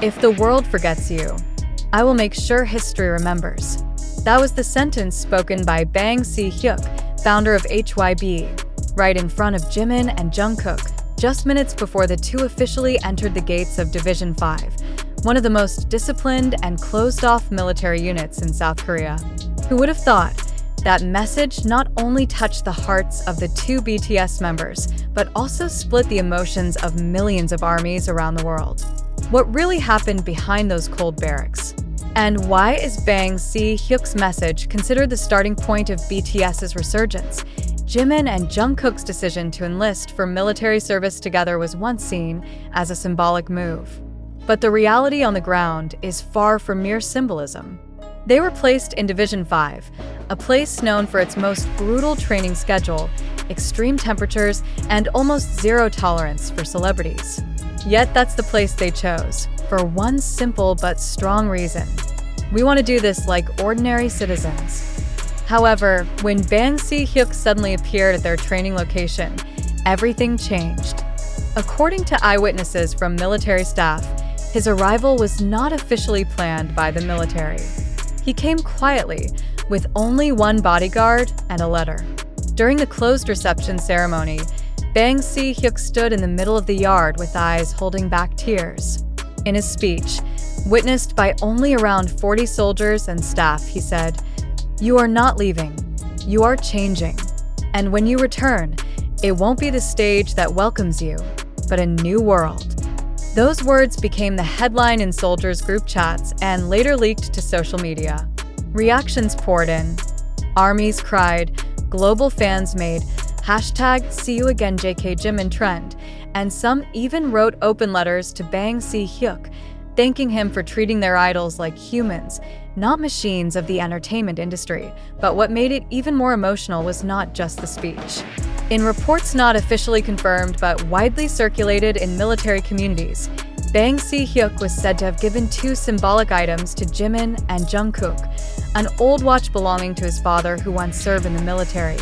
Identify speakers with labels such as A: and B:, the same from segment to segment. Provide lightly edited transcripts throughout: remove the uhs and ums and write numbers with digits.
A: If the world forgets you, I will make sure history remembers. That was the sentence spoken by Bang Si-hyuk, founder of HYB, right in front of Jimin and Jungkook, just minutes before the two officially entered the gates of Division 5, one of the most disciplined and closed-off military units in South Korea. Who would have thought? That message not only touched the hearts of the two BTS members, but also split the emotions of millions of armies around the world. What really happened behind those cold barracks? And why is Bang Si-hyuk's message considered the starting point of BTS's resurgence? Jimin and Jungkook's decision to enlist for military service together was once seen as a symbolic move. But the reality on the ground is far from mere symbolism. They were placed in Division 5, a place known for its most brutal training schedule, extreme temperatures, and almost zero tolerance for celebrities. Yet that's the place they chose, for one simple but strong reason. We want to do this like ordinary citizens. However, when Bang Si-hyuk suddenly appeared at their training location, everything changed. According to eyewitnesses from military staff, his arrival was not officially planned by the military. He came quietly, with only one bodyguard and a letter. During the closed reception ceremony, Bang Si-hyuk stood in the middle of the yard with eyes holding back tears. In his speech, witnessed by only around 40 soldiers and staff, he said, "You are not leaving. You are changing. And when you return, it won't be the stage that welcomes you, but a new world." Those words became the headline in soldiers' group chats and later leaked to social media. Reactions poured in. Armies cried, global fans made #SeeYouAgainJK Jimin trend, and some even wrote open letters to Bang Si-hyuk, thanking him for treating their idols like humans, not machines of the entertainment industry. But what made it even more emotional was not just the speech. In reports not officially confirmed but widely circulated in military communities, Bang Si-hyuk was said to have given two symbolic items to Jimin and Jungkook, an old watch belonging to his father who once served in the military,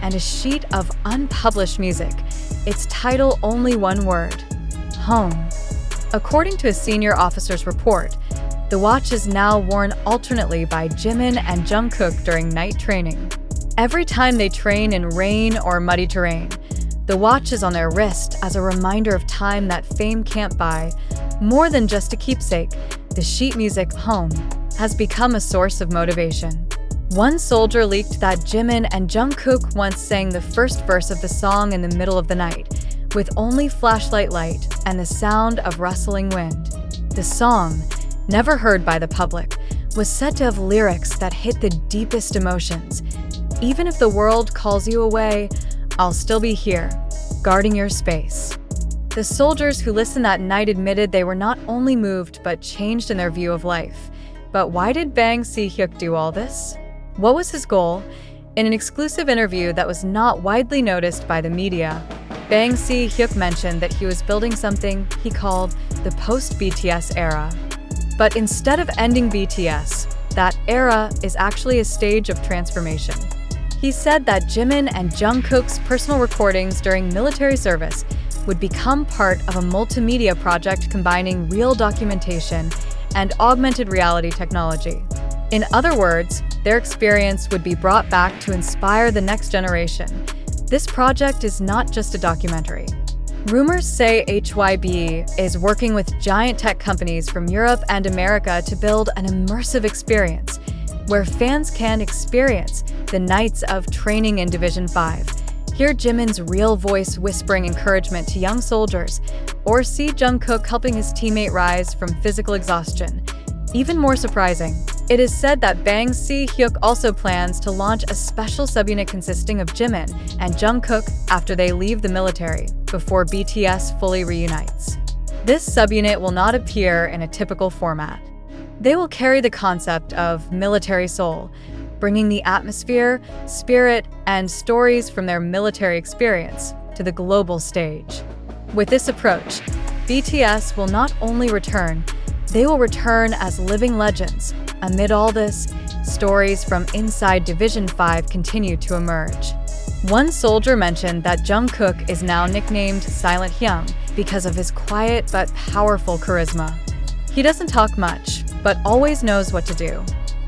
A: and a sheet of unpublished music, its title only one word: home. According to a senior officer's report, the watch is now worn alternately by Jimin and Jungkook during night training. Every time they train in rain or muddy terrain, the watch is on their wrist as a reminder of time that fame can't buy. More than just a keepsake, the sheet music, home, has become a source of motivation. One soldier leaked that Jimin and Jungkook once sang the first verse of the song in the middle of the night, with only flashlight light and the sound of rustling wind. The song, never heard by the public, was said to have lyrics that hit the deepest emotions. Even if the world calls you away, I'll still be here, guarding your space. The soldiers who listened that night admitted they were not only moved but changed in their view of life. But why did Bang Si-hyuk do all this? What was his goal? In an exclusive interview that was not widely noticed by the media, Bang Si-hyuk mentioned that he was building something he called the post-BTS era. But instead of ending BTS, that era is actually a stage of transformation. He said that Jimin and Jungkook's personal recordings during military service would become part of a multimedia project combining real documentation and augmented reality technology. In other words, their experience would be brought back to inspire the next generation. This project is not just a documentary. Rumors say HYB is working with giant tech companies from Europe and America to build an immersive experience where fans can experience the nights of training in Division 5, hear Jimin's real voice whispering encouragement to young soldiers, or see Jungkook helping his teammate rise from physical exhaustion. Even more surprising, it is said that Bang Si-hyuk also plans to launch a special subunit consisting of Jimin and Jungkook after they leave the military, before BTS fully reunites. This subunit will not appear in a typical format. They will carry the concept of military soul, bringing the atmosphere, spirit, and stories from their military experience to the global stage. With this approach, BTS will not only return, they will return as living legends. Amid all this, stories from inside Division 5 continue to emerge. One soldier mentioned that Jungkook is now nicknamed Silent Hyung because of his quiet but powerful charisma. He doesn't talk much, but always knows what to do.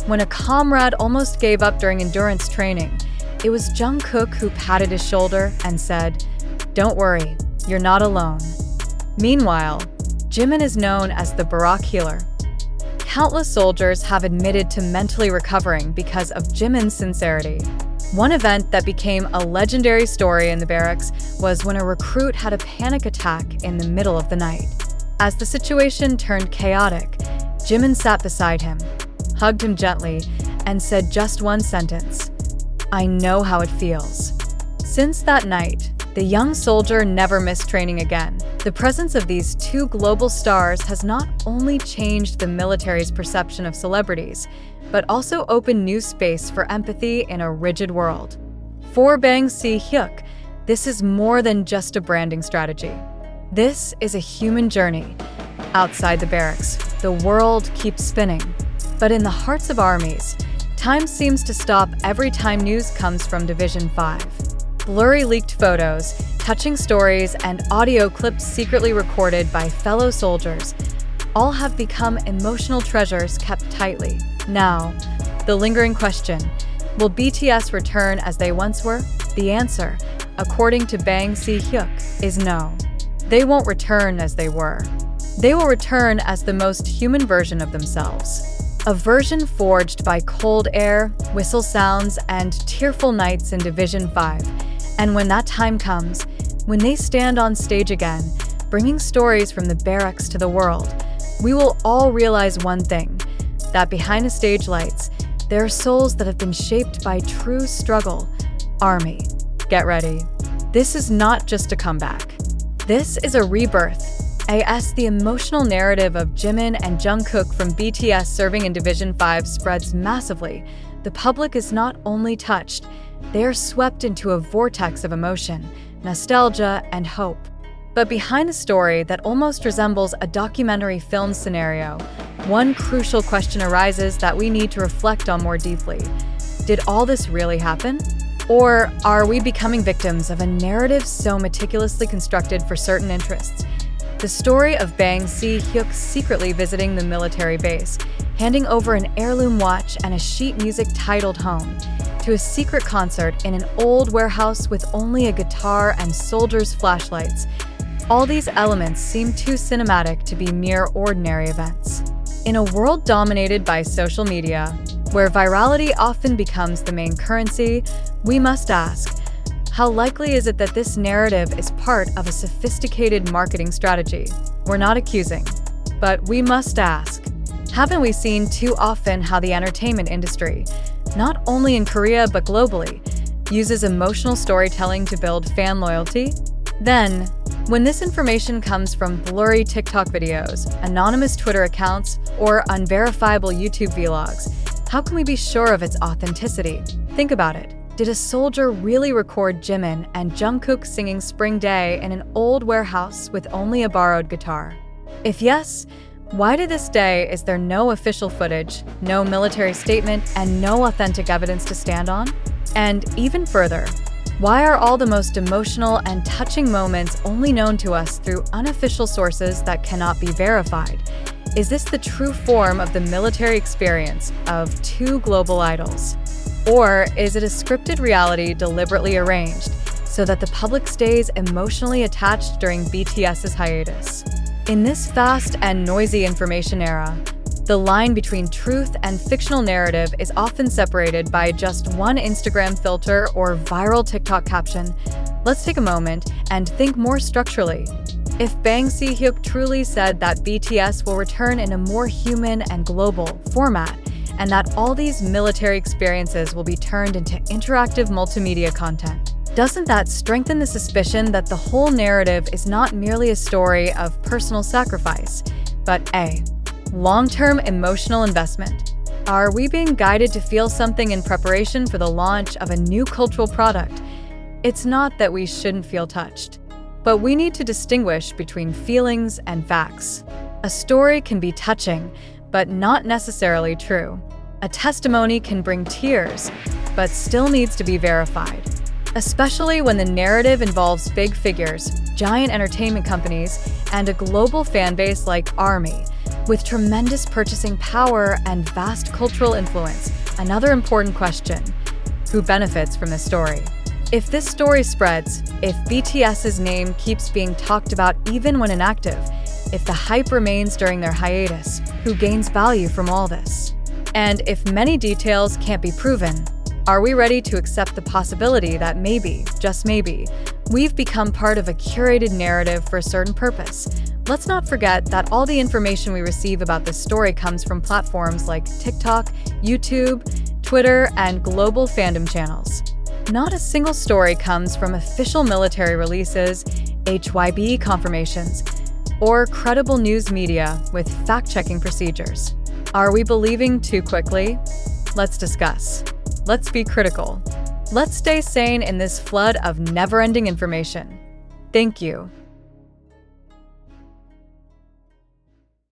A: When a comrade almost gave up during endurance training, it was Jungkook who patted his shoulder and said, "Don't worry, you're not alone." Meanwhile, Jimin is known as the Barak healer. Countless soldiers have admitted to mentally recovering because of Jimin's sincerity. One event that became a legendary story in the barracks was when a recruit had a panic attack in the middle of the night. As the situation turned chaotic, Jimin sat beside him, hugged him gently, and said just one sentence, "I know how it feels." Since that night, the young soldier never missed training again. The presence of these two global stars has not only changed the military's perception of celebrities, but also opened new space for empathy in a rigid world. For Bang Si-hyuk, this is more than just a branding strategy. This is a human journey. Outside the barracks, the world keeps spinning. But in the hearts of armies, time seems to stop every time news comes from Division 5. Blurry leaked photos, touching stories, and audio clips secretly recorded by fellow soldiers all have become emotional treasures kept tightly. Now, the lingering question, will BTS return as they once were? The answer, according to Bang Si-hyuk, is no. They won't return as they were. They will return as the most human version of themselves. A version forged by cold air, whistle sounds, and tearful nights in Division 5. And when that time comes, when they stand on stage again, bringing stories from the barracks to the world, we will all realize one thing, that behind the stage lights, there are souls that have been shaped by true struggle. Army, get ready. This is not just a comeback. This is a rebirth. As the emotional narrative of Jimin and Jungkook from BTS serving in Division 5 spreads massively, the public is not only touched, they are swept into a vortex of emotion, nostalgia, and hope. But behind the story that almost resembles a documentary film scenario, one crucial question arises that we need to reflect on more deeply. Did all this really happen? Or are we becoming victims of a narrative so meticulously constructed for certain interests? The story of Bang Si-hyuk secretly visiting the military base, handing over an heirloom watch and a sheet music titled Home, to a secret concert in an old warehouse with only a guitar and soldiers' flashlights. All these elements seem too cinematic to be mere ordinary events. In a world dominated by social media, where virality often becomes the main currency, we must ask, how likely is it that this narrative is part of a sophisticated marketing strategy? We're not accusing, but we must ask. Haven't we seen too often how the entertainment industry, not only in Korea but globally, uses emotional storytelling to build fan loyalty? Then, when this information comes from blurry TikTok videos, anonymous Twitter accounts, or unverifiable YouTube vlogs, how can we be sure of its authenticity? Think about it. Did a soldier really record Jimin and Jungkook singing Spring Day in an old warehouse with only a borrowed guitar? If yes, why to this day is there no official footage, no military statement, and no authentic evidence to stand on? And even further, why are all the most emotional and touching moments only known to us through unofficial sources that cannot be verified? Is this the true form of the military experience of two global idols? Or is it a scripted reality deliberately arranged so that the public stays emotionally attached during BTS's hiatus? In this fast and noisy information era, the line between truth and fictional narrative is often separated by just one Instagram filter or viral TikTok caption. Let's take a moment and think more structurally. If Bang Si-hyuk truly said that BTS will return in a more human and global format, and that all these military experiences will be turned into interactive multimedia content, doesn't that strengthen the suspicion that the whole narrative is not merely a story of personal sacrifice, but a long-term emotional investment? Are we being guided to feel something in preparation for the launch of a new cultural product? It's not that we shouldn't feel touched, but we need to distinguish between feelings and facts. A story can be touching, but not necessarily true. A testimony can bring tears, but still needs to be verified. Especially when the narrative involves big figures, giant entertainment companies, and a global fanbase like ARMY. with tremendous purchasing power and vast cultural influence. Another important question: who benefits from this story? If this story spreads, if BTS's name keeps being talked about even when inactive, if the hype remains during their hiatus, who gains value from all this? And if many details can't be proven, are we ready to accept the possibility that maybe, just maybe, we've become part of a curated narrative for a certain purpose? Let's not forget that all the information we receive about this story comes from platforms like TikTok, YouTube, Twitter, and global fandom channels. Not a single story comes from official military releases, HYB confirmations, or credible news media with fact-checking procedures. Are we believing too quickly? Let's discuss. Let's be critical. Let's stay sane in this flood of never-ending information. Thank you.